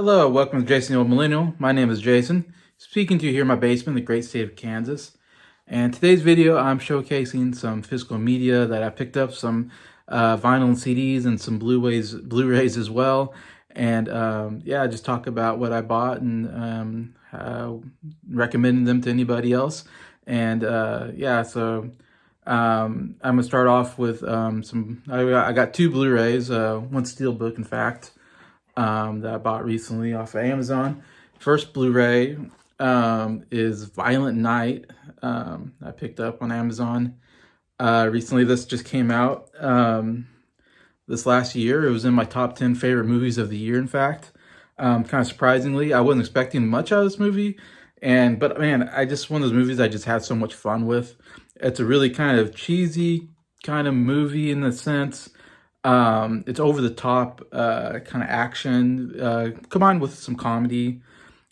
Hello, welcome to Jason the Old Millennial. My name is Jason, speaking to you here in my basement in the great state of Kansas. And today's video, I'm showcasing some physical media that I picked up, some vinyl and CDs and some Blu-rays as well. And yeah, just talk about what I bought and recommending them to anybody else. And yeah, so I'm gonna start off with I got two Blu-rays, one Steelbook, in fact, that I bought recently off of Amazon. First Blu-ray is Violent Night. I picked up on Amazon recently. This just came out this last year. It was in my top 10 favorite movies of the year, in fact. Kind of surprisingly, I wasn't expecting much out of this movie. But man, one of those movies I just had so much fun with. It's a really kind of cheesy kind of movie in the sense. It's over the top kind of action combined with some comedy.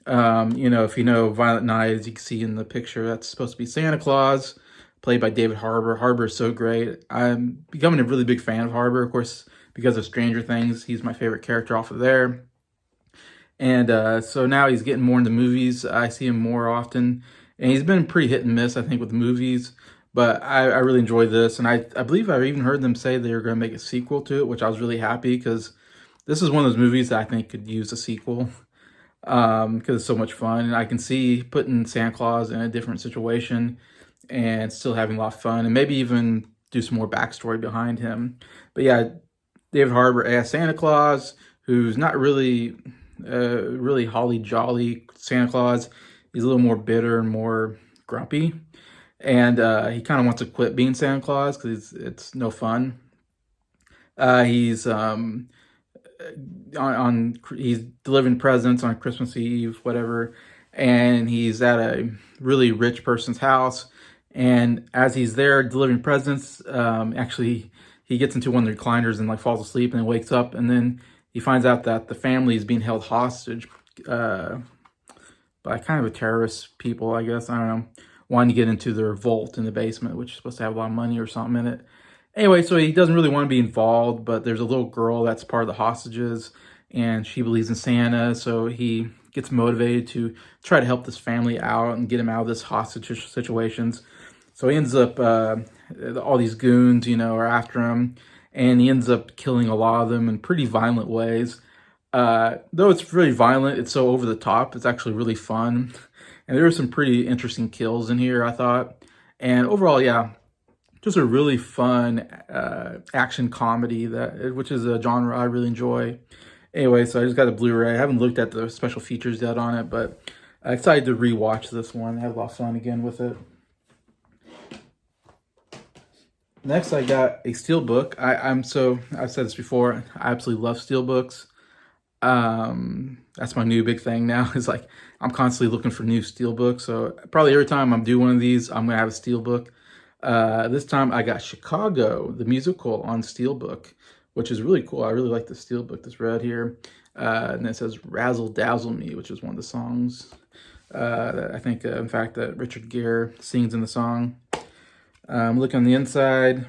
If you know Violent Night, as you can see in the picture, that's supposed to be Santa Claus, played by David Harbour. Harbour is so great. I'm becoming a really big fan of Harbour, of course, because of Stranger Things. He's my favorite character off of there. And so now he's getting more into movies. I see him more often. And he's been pretty hit and miss, I think, with movies. But I really enjoyed this. And I believe I even heard them say they were going to make a sequel to it, which I was really happy because this is one of those movies that I think could use a sequel because it's so much fun. And I can see putting Santa Claus in a different situation and still having a lot of fun and maybe even do some more backstory behind him. But yeah, David Harbour as Santa Claus, who's not really holly jolly Santa Claus. He's a little more bitter and more grumpy, and he kind of wants to quit being Santa Claus because it's no fun. He's he's delivering presents on Christmas Eve, whatever, and he's at a really rich person's house. And as he's there delivering presents, actually he gets into one of the recliners and like falls asleep and then wakes up, and then he finds out that the family is being held hostage by kind of a terrorist people, I guess. I don't know, wanting to get into their vault in the basement, which is supposed to have a lot of money or something in it. Anyway, so he doesn't really want to be involved, but there's a little girl that's part of the hostages, and she believes in Santa, so he gets motivated to try to help this family out and get him out of this hostage situations. So he ends up, all these goons, are after him, and he ends up killing a lot of them in pretty violent ways. Though it's really violent, it's so over the top, it's actually really fun. And there were some pretty interesting kills in here, I thought. And overall, yeah, just a really fun action comedy, which is a genre I really enjoy. Anyway, so I just got the Blu-ray. I haven't looked at the special features yet on it, but I'm excited to rewatch this one. I had a lot of fun again with it. Next, I got a Steelbook. I've said this before, I absolutely love Steelbooks. That's my new big thing now. Is like I'm constantly looking for new Steelbooks. So probably every time I'm doing one of these, I'm gonna have a Steelbook. This time I got Chicago, the musical, on Steelbook, which is really cool. I really like the Steelbook that's red here. And it says Razzle Dazzle Me, which is one of the songs that I think, in fact, that Richard Gere sings in the song. Look on the inside,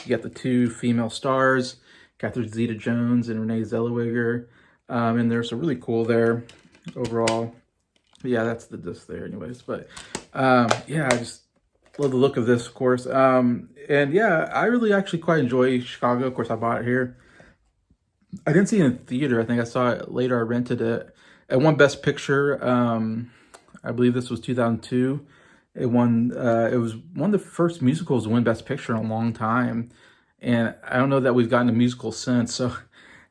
you got the two female stars, Catherine Zeta-Jones and Renee Zellweger. And they're so really cool there overall. But yeah, that's the disc there anyways. But yeah, I just love the look of this, of course. And yeah, I really actually quite enjoy Chicago. Of course, I bought it here. I didn't see it in theater. I think I saw it later. I rented it. It won Best Picture. I believe this was 2002. It won. It was one of the first musicals to win Best Picture in a long time, and I don't know that we've gotten a musical since. So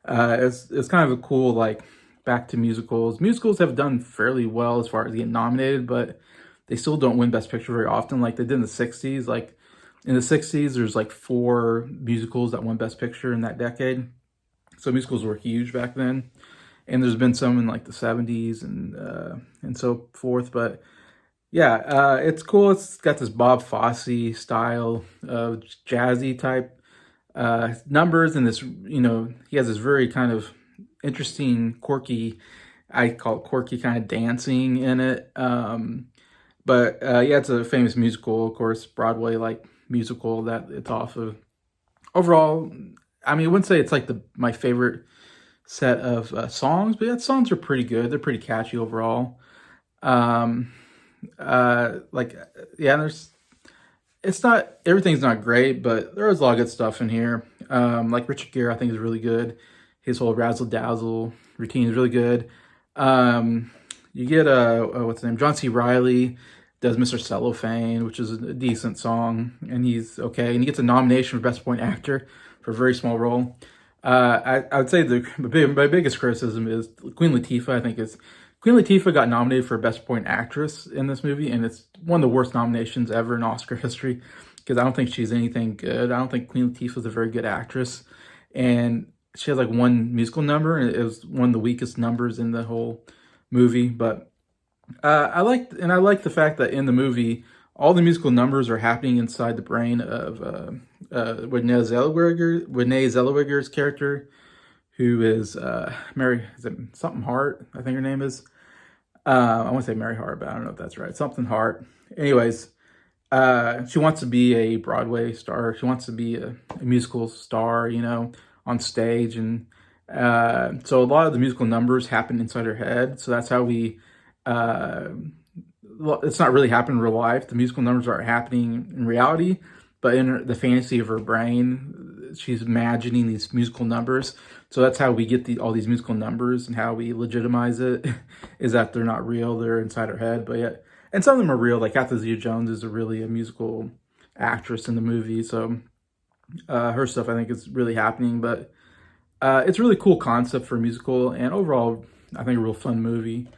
it's kind of a cool like back to musicals. Musicals have done fairly well as far as getting nominated, but they still don't win Best Picture very often, like they did in the '60s. Like in the '60s, there's like 4 musicals that won Best Picture in that decade. So musicals were huge back then, and there's been some in like the '70s and so forth, but. Yeah, it's cool. It's got this Bob Fosse style of jazzy type numbers, and this, he has this very kind of interesting, quirky, I call it quirky kind of dancing in it. But yeah, it's a famous musical, of course, Broadway like musical that it's off of. Overall, I mean, I wouldn't say it's like my favorite set of songs, but yeah, songs are pretty good. They're pretty catchy overall. Um, like, yeah, it's not, everything's not great, but there is a lot of good stuff in here. Like Richard Gere, I think is really good. His whole razzle dazzle routine is really good. Um, you get what's his name? John C. Riley does Mr. Cellophane, which is a decent song, and he's okay. And he gets a nomination for Best Supporting Actor for a very small role. I would say my biggest criticism is Queen Latifah. I think is Queen Latifah got nominated for Best Supporting Actress in this movie, and it's one of the worst nominations ever in Oscar history because I don't think she's anything good. I don't think Queen Latifah is a very good actress, and she has like one musical number, and it was one of the weakest numbers in the whole movie. But I like the fact that in the movie, all the musical numbers are happening inside the brain of Renee Zellweger's character, who is Mary, is it something Hart? I think her name is. I want to say Mary Hart, but I don't know if that's right. Something Hart. Anyways, she wants to be a Broadway star. She wants to be a musical star, on stage. And so a lot of the musical numbers happen inside her head. So that's how it's not really happening in real life. The musical numbers aren't happening in reality, but in the fantasy of her brain, she's imagining these musical numbers. So that's how we get all these musical numbers, and how we legitimize it is that they're not real; they're inside her head. But yet, and some of them are real. Like Catherine Zeta-Jones is really a musical actress in the movie, so her stuff I think is really happening. But it's a really cool concept for a musical, and overall, I think a real fun movie.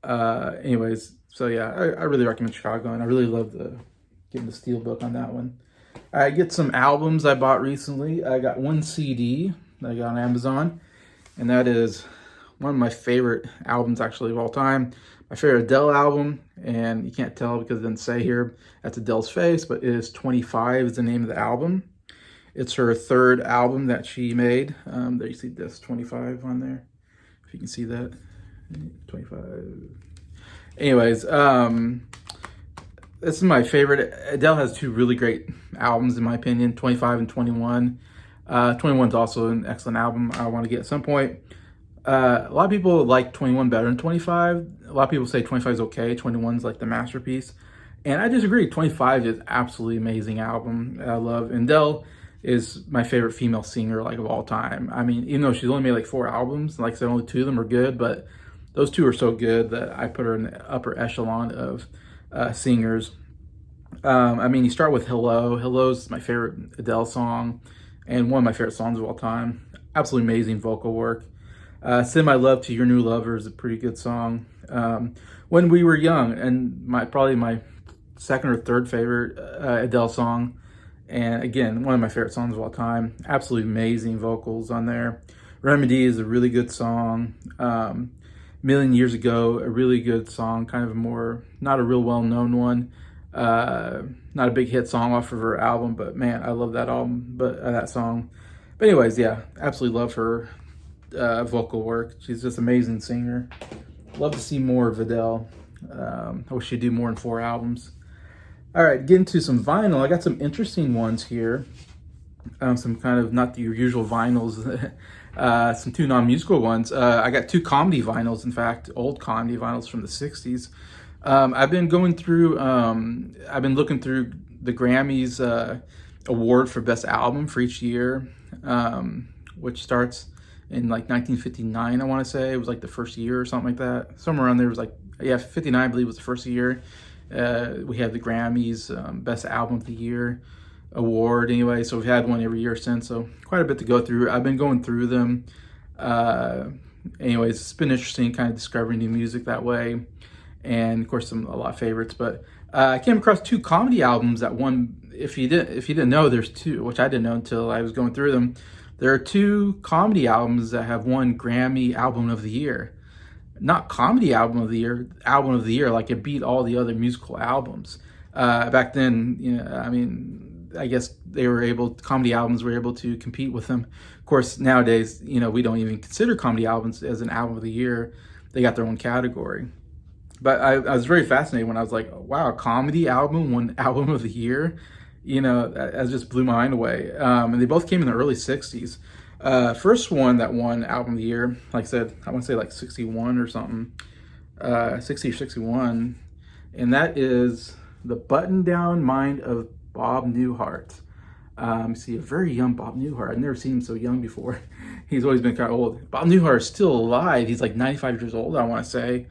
Anyways, so yeah, I really recommend Chicago, and I really love getting the Steelbook on that one. I get some albums I bought recently. I got one CD that I got on Amazon, and that is one of my favorite albums actually of all time. My favorite Adele album, and you can't tell because it didn't say here, that's Adele's face, but it is 25 is the name of the album. It's her third album that she made. There you see this 25 on there, if you can see that. 25. Anyways, this is my favorite. Adele has two really great albums in my opinion, 25 and 21. 21 is also an excellent album I want to get at some point. A lot of people like 21 better than 25. A lot of people say 25 is okay. 21 is like the masterpiece. And I disagree. 25 is absolutely amazing album. I love. And Adele is my favorite female singer like of all time. I mean, even though she's only made like 4 albums, like I said, only 2 of them are good, but those 2 are so good that I put her in the upper echelon of singers. I mean, you start with Hello. Hello's my favorite Adele song and one of my favorite songs of all time. Absolutely amazing vocal work. Send My Love to Your New Lover is a pretty good song. When We Were Young, and probably my second or third favorite Adele song. And again, one of my favorite songs of all time. Absolutely amazing vocals on there. Remedy is a really good song. Million Years Ago, a really good song, kind of a more, not a real well-known one. Not a big hit song off of her album, but man, I love that album, that song. But anyways, yeah, absolutely love her vocal work. She's just an amazing singer. Love to see more of Adele. I wish she'd do more than 4 albums. All right, getting to some vinyl. I got some interesting ones here. Some kind of not your usual vinyls. Some 2 non-musical ones. I got 2 comedy vinyls, in fact, old comedy vinyls from the 60s. I've been going through, I've been looking through the Grammys award for Best Album for each year, which starts in like 1959, I want to say. It was like the first year or something like that. Somewhere around there was like, yeah, 59, I believe was the first year. We had the Grammys Best Album of the Year award anyway, so we've had one every year since, so quite a bit to go through. I've been going through them. Anyways, it's been interesting kind of discovering new music that way, and of course a lot of favorites. But I came across 2 comedy albums that won. If you didn't know, there's 2, which I didn't know until I was going through them. There are 2 comedy albums that have won Grammy Album of the Year. Not comedy album of the year, like it beat all the other musical albums. Back then, I mean, I guess comedy albums were able to compete with them. Of course, nowadays, we don't even consider comedy albums as an album of the year. They got their own category. But I was very fascinated when I was like, wow, a comedy album won album of the year. That just blew my mind away. And they both came in the early 60s. First one that won album of the year, like I said, I want to say like 61 or something, 60 or 61, and that is The Button Down Mind of Bob Newhart. See, a very young Bob Newhart. I've never seen him so young before. He's always been kind of old. Bob Newhart is still alive. He's like 95 years old, I want to say,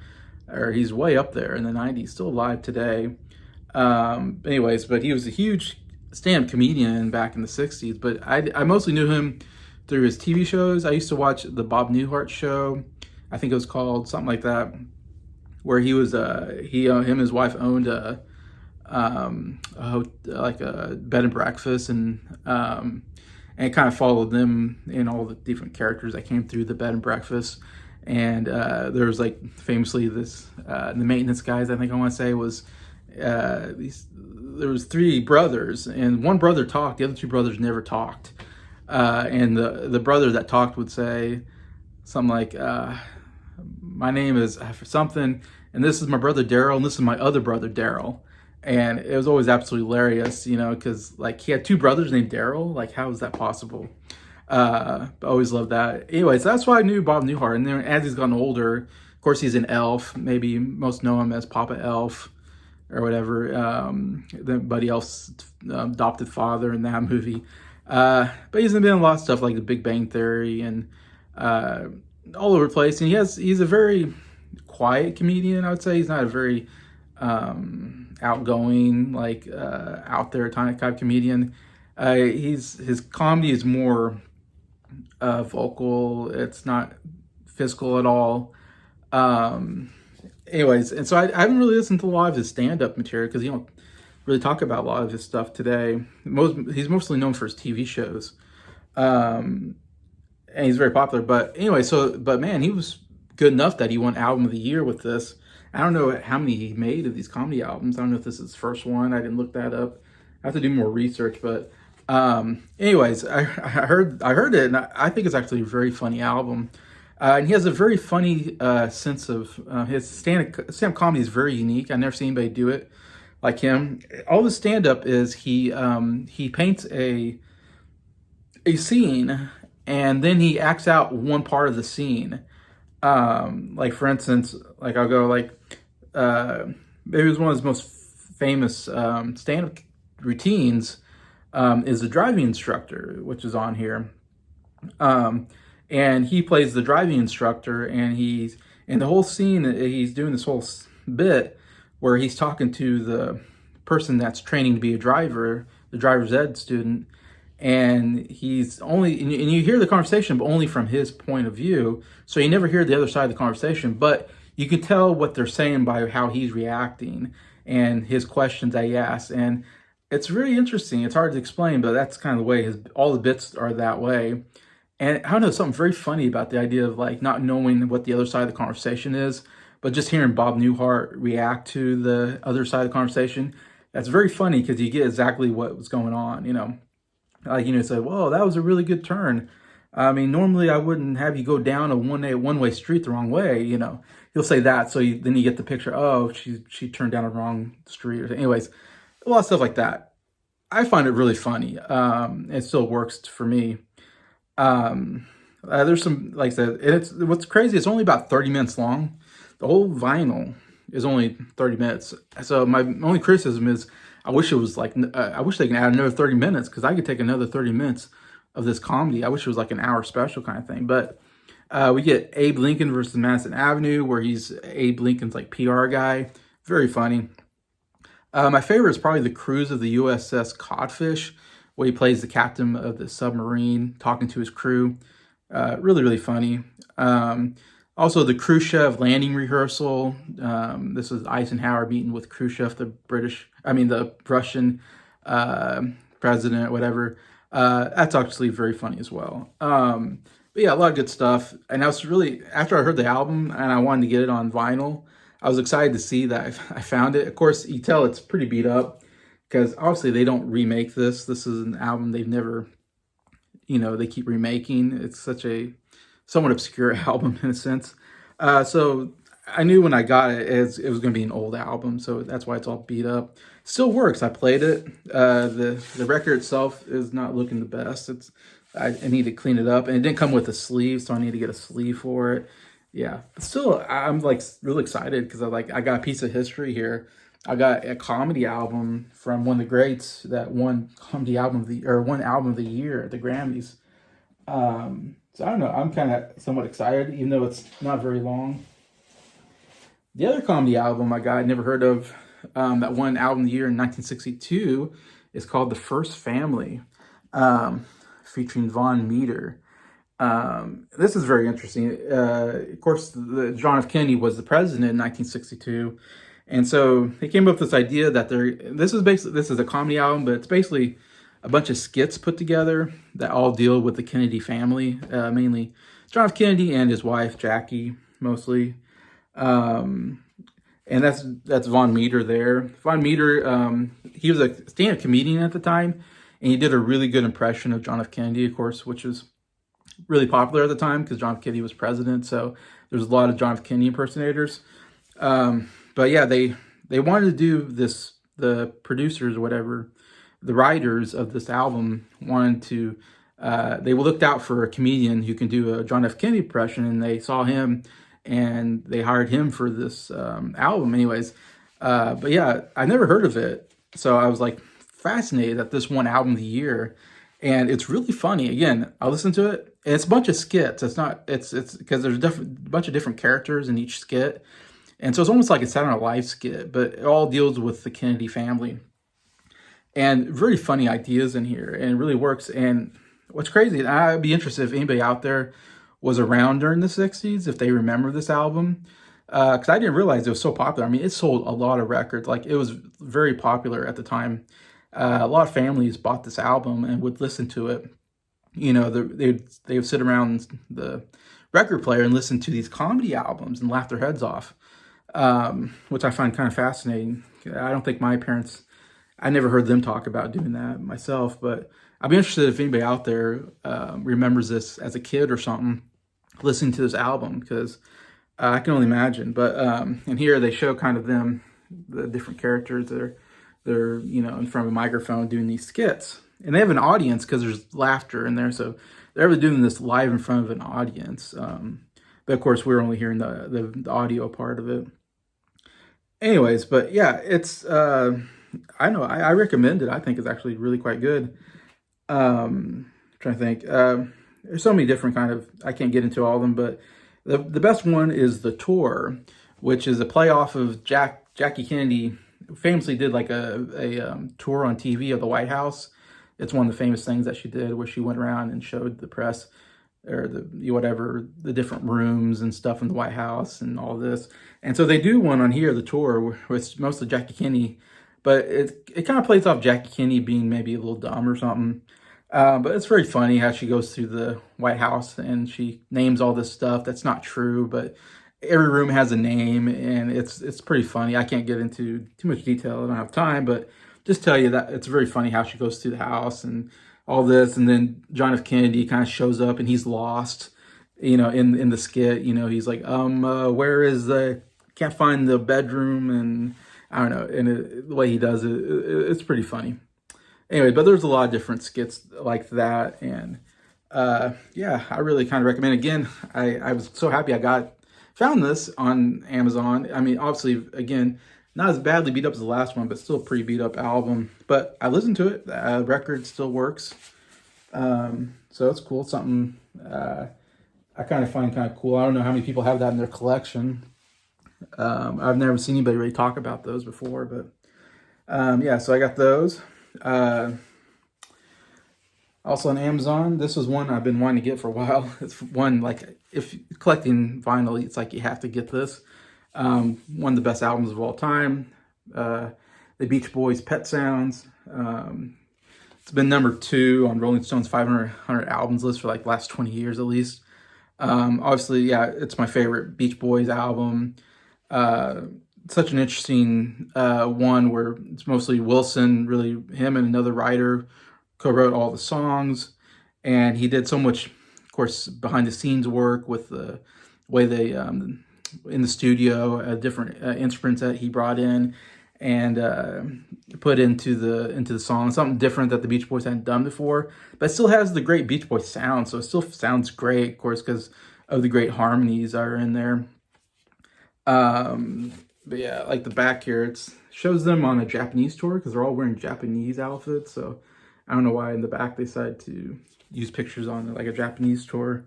or he's way up there in the 90s, still alive today. Anyways, but he was a huge stand-up comedian back in the 60s, but I mostly knew him through his TV shows. I used to watch the Bob Newhart show. I think it was called something like that, where he was him and his wife owned like a bed and breakfast, and it kind of followed them in all the different characters that came through the bed and breakfast. And there was like famously this the maintenance guys, I think I want to say, was there was three brothers, and one brother talked, the other two brothers never talked. And the brother that talked would say something like, my name is something, and this is my brother Daryl, and this is my other brother Daryl. And it was always absolutely hilarious, you know, because like he had two brothers named Daryl. Like, how is that possible? Always loved that. Anyways, that's why I knew Bob Newhart. And then as he's gotten older, of course, he's an elf. Maybe most know him as Papa Elf or whatever. Buddy Elf's adopted father in that movie. But he's been in a lot of stuff like The Big Bang Theory and all over the place. And he's a very quiet comedian, I would say. He's not a very outgoing, like out there type comedian. His comedy is more vocal. It's not physical at all. Anyways, and so I haven't really listened to a lot of his stand-up material because you don't really talk about a lot of his stuff today. He's mostly known for his TV shows, and he's very popular. But anyway, but man, he was good enough that he won Album of the Year with this. I don't know how many he made of these comedy albums. I don't know if this is his first one. I didn't look that up. I have to do more research. But anyways, I heard it, and I think it's actually a very funny album. And he has a very funny sense of his stand-up comedy is very unique. I've never seen anybody do it like him. All the stand-up is he paints a scene, and then he acts out one part of the scene. Like for instance, like I'll go like maybe it was one of his most famous stand-up routines is the driving instructor, which is on here. And he plays the driving instructor, and he's in the whole scene. He's doing this whole bit where he's talking to the person that's training to be a driver, the driver's ed student, and he's only and you hear the conversation, but only from his point of view. So you never hear the other side of the conversation, but you can tell what they're saying by how he's reacting and his questions that he asks. And it's very interesting. It's hard to explain, but that's kind of the way all the bits are that way. And I don't know, something very funny about the idea of like not knowing what the other side of the conversation is, but just hearing Bob Newhart react to the other side of the conversation. That's very funny because you get exactly what was going on, you know. Like, you know, say, whoa, that was a really good turn. I mean, normally I wouldn't have you go down a one-way street the wrong way, you know. He'll say that, so then you get the picture, oh, she turned down a wrong street. Anyways, a lot of stuff like that. I find it really funny. It still works for me. There's some, like I said, and what's crazy, it's only about 30 minutes long. The whole vinyl is only 30 minutes. So my only criticism is I wish it was like, I wish they can add another 30 minutes because I could take another 30 minutes of this comedy. I wish it was like an hour special kind of thing. But we get Abe Lincoln versus Madison Avenue, where Abe Lincoln's like PR guy. Very funny. My favorite is probably the cruise of the USS Codfish, where he plays the captain of the submarine talking to his crew. Really, really funny. Also, the Khrushchev landing rehearsal. This is Eisenhower meeting with Khrushchev, the Russian president, whatever. That's actually very funny as well. But yeah, a lot of good stuff. And I was really, after I heard the album and I wanted to get it on vinyl, I was excited to see that I found it. Of course, you tell it's pretty beat up because obviously they don't remake this. This is an album they've never, you know, they keep remaking. It's such a somewhat obscure album in a sense. So I knew when I got it, it was going to be an old album. So that's why it's all beat up. Still works. I played it. The record itself is not looking the best. It's I need to clean it up, and it didn't come with a sleeve, so I need to get a sleeve for it. Yeah, but still, I'm like really excited because I got a piece of history here. I got a comedy album from one of the greats that won comedy album of the or one album of the year at the Grammys. So I don't know. I'm kind of somewhat excited, even though it's not very long. The other comedy album I got, I never heard of, that won album of the year in 1962, is called The First Family, featuring Von Meter. This is very interesting. Of course, John F. Kennedy was the president in 1962, and so he came up with this idea that this is a comedy album, but it's basically a bunch of skits put together that all deal with the Kennedy family, mainly John F. Kennedy and his wife Jackie, mostly. And that's Von Meter there. Von Meter, he was a stand-up comedian at the time, and he did a really good impression of John F. Kennedy, of course, which was really popular at the time because John F. Kennedy was president. So there's a lot of John F. Kennedy impersonators. But yeah, they wanted to do this. The producers or whatever, the writers of this album wanted to. They looked out for a comedian who can do a John F. Kennedy impression, and they saw him, and they hired him for this album. Anyways, but yeah, I never heard of it, so I was like fascinated that this one album of the year, and it's really funny. Again, I listened to it. And it's a bunch of skits. It's because there's a bunch of different characters in each skit, and so it's almost like a Saturday Night Live skit, but it all deals with the Kennedy family, and very funny ideas in here, and it really works. And what's crazy, I'd be interested if anybody out there was around during the 60s, if they remember this album, because I didn't realize it was so popular. I mean, it sold a lot of records. Like, it was very popular at the time. A lot of families bought this album and would listen to it. You know, they would sit around the record player and listen to these comedy albums and laugh their heads off, which I find kind of fascinating. I don't think my parents, I never heard them talk about doing that myself, but I'd be interested if anybody out there remembers this as a kid or something, listening to this album, because I can only imagine. But and here they show kind of the different characters. They're in front of a microphone doing these skits, and they have an audience because there's laughter in there. So they're ever doing this live in front of an audience. But of course, we're only hearing the audio part of it. Anyways, but yeah, it's I know I recommend it. I think it's actually really quite good. Trying to think. There's so many different kind of. I can't get into all of them, but the best one is The Tour, which is a play off of Jackie Kennedy famously did like a tour on TV of the White House. It's one of the famous things that she did, where she went around and showed the press or the different rooms and stuff in the White House and all this. And so they do one on here, The Tour, with mostly Jackie Kennedy, but it kind of plays off Jackie Kennedy being maybe a little dumb or something. But it's very funny how she goes through the White House and she names all this stuff that's not true, but every room has a name, and it's pretty funny. I can't get into too much detail. I don't have time, but just tell you that it's very funny how she goes through the house and all this. And then John F. Kennedy kind of shows up and he's lost, in the skit. He's like, where is can't find the bedroom, and I don't know. And the way he does it's pretty funny. Anyway, but there's a lot of different skits like that. And yeah, I really kind of recommend it. Again, I was so happy I found this on Amazon. I mean, obviously, again, not as badly beat up as the last one, but still a pretty beat up album. But I listened to it. The record still works. So it's cool. It's something I kind of find kind of cool. I don't know how many people have that in their collection. I've never seen anybody really talk about those before, but yeah, so I got those. Also on Amazon, this was one I've been wanting to get for a while. It's one, like, if collecting vinyl, it's like you have to get this. One of the best albums of all time. The Beach Boys' Pet Sounds. It's been number 2 on Rolling Stone's 500 albums list for like the last 20 years at least. Obviously, yeah, it's my favorite Beach Boys album. Such an interesting one where it's mostly Wilson, really him and another writer co-wrote all the songs, and he did so much, of course, behind the scenes work with the way they in the studio, different instruments that he brought in, and put into the song, something different that the Beach Boys hadn't done before, but it still has the great Beach Boys sound. So it still sounds great, of course, because of the great harmonies that are in there. But yeah, like the back here, it shows them on a Japanese tour because they're all wearing Japanese outfits. So I don't know why in the back they decided to use pictures on like a Japanese tour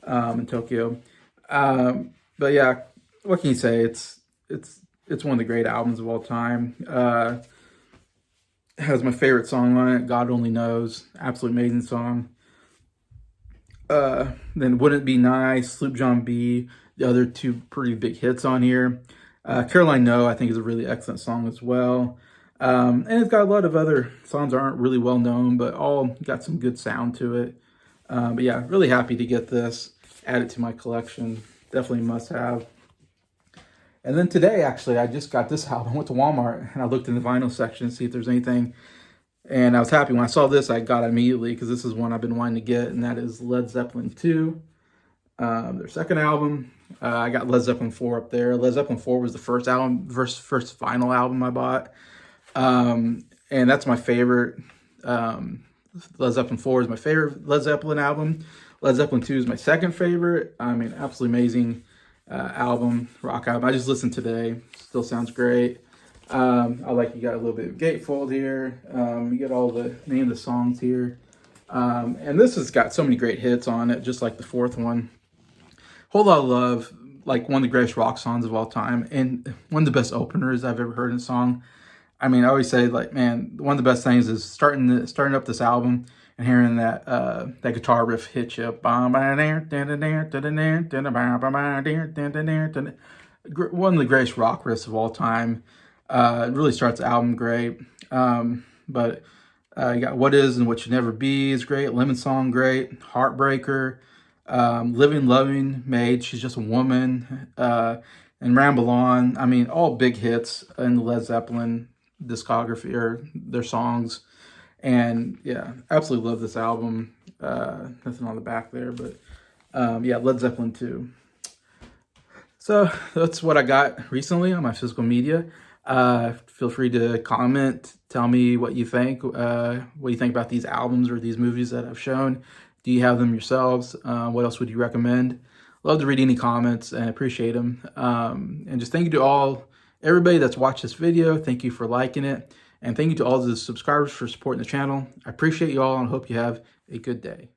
in Tokyo. But yeah, what can you say? It's one of the great albums of all time. It has my favorite song on it, God Only Knows. Absolutely amazing song. Then Wouldn't It Be Nice, Sloop John B, the other two pretty big hits on here. Caroline No, I think, is a really excellent song as well. And it's got a lot of other songs that aren't really well known, but all got some good sound to it. But yeah, really happy to get this added to my collection. Definitely must have. And then today, actually, I just got this album. I went to Walmart and I looked in the vinyl section to see if there's anything. And I was happy when I saw this. I got it immediately because this is one I've been wanting to get, and that is Led Zeppelin 2, their second album. I got Led Zeppelin 4 up there. Led Zeppelin 4 was the first first vinyl album I bought. And that's my favorite. Led Zeppelin 4 is my favorite Led Zeppelin album. Led Zeppelin 2 is my second favorite. I mean, absolutely amazing album, rock album. I just listened today. Still sounds great. I like you got a little bit of gatefold here. You get all the name of the songs here. And this has got so many great hits on it, just like the fourth one. Whole Lot of Love, like one of the greatest rock songs of all time, and one of the best openers I've ever heard in a song. I mean, I always say, like, man, one of the best things is starting up this album and hearing that that guitar riff hit you. One of the greatest rock riffs of all time. It really starts the album great. But you got What Is and What Should Never Be is great. Lemon Song, great. Heartbreaker. Living, Loving, Made, She's Just a Woman, and Ramble On. I mean, all big hits in the Led Zeppelin discography or their songs. And yeah, absolutely love this album. Nothing on the back there, but yeah, Led Zeppelin 2. So that's what I got recently on my physical media. Feel free to comment, tell me what you think. What do you think about these albums or these movies that I've shown? Do you have them yourselves? What else would you recommend? Love to read any comments and appreciate them. And just thank you to everybody that's watched this video. Thank you for liking it. And thank you to all the subscribers for supporting the channel. I appreciate you all and hope you have a good day.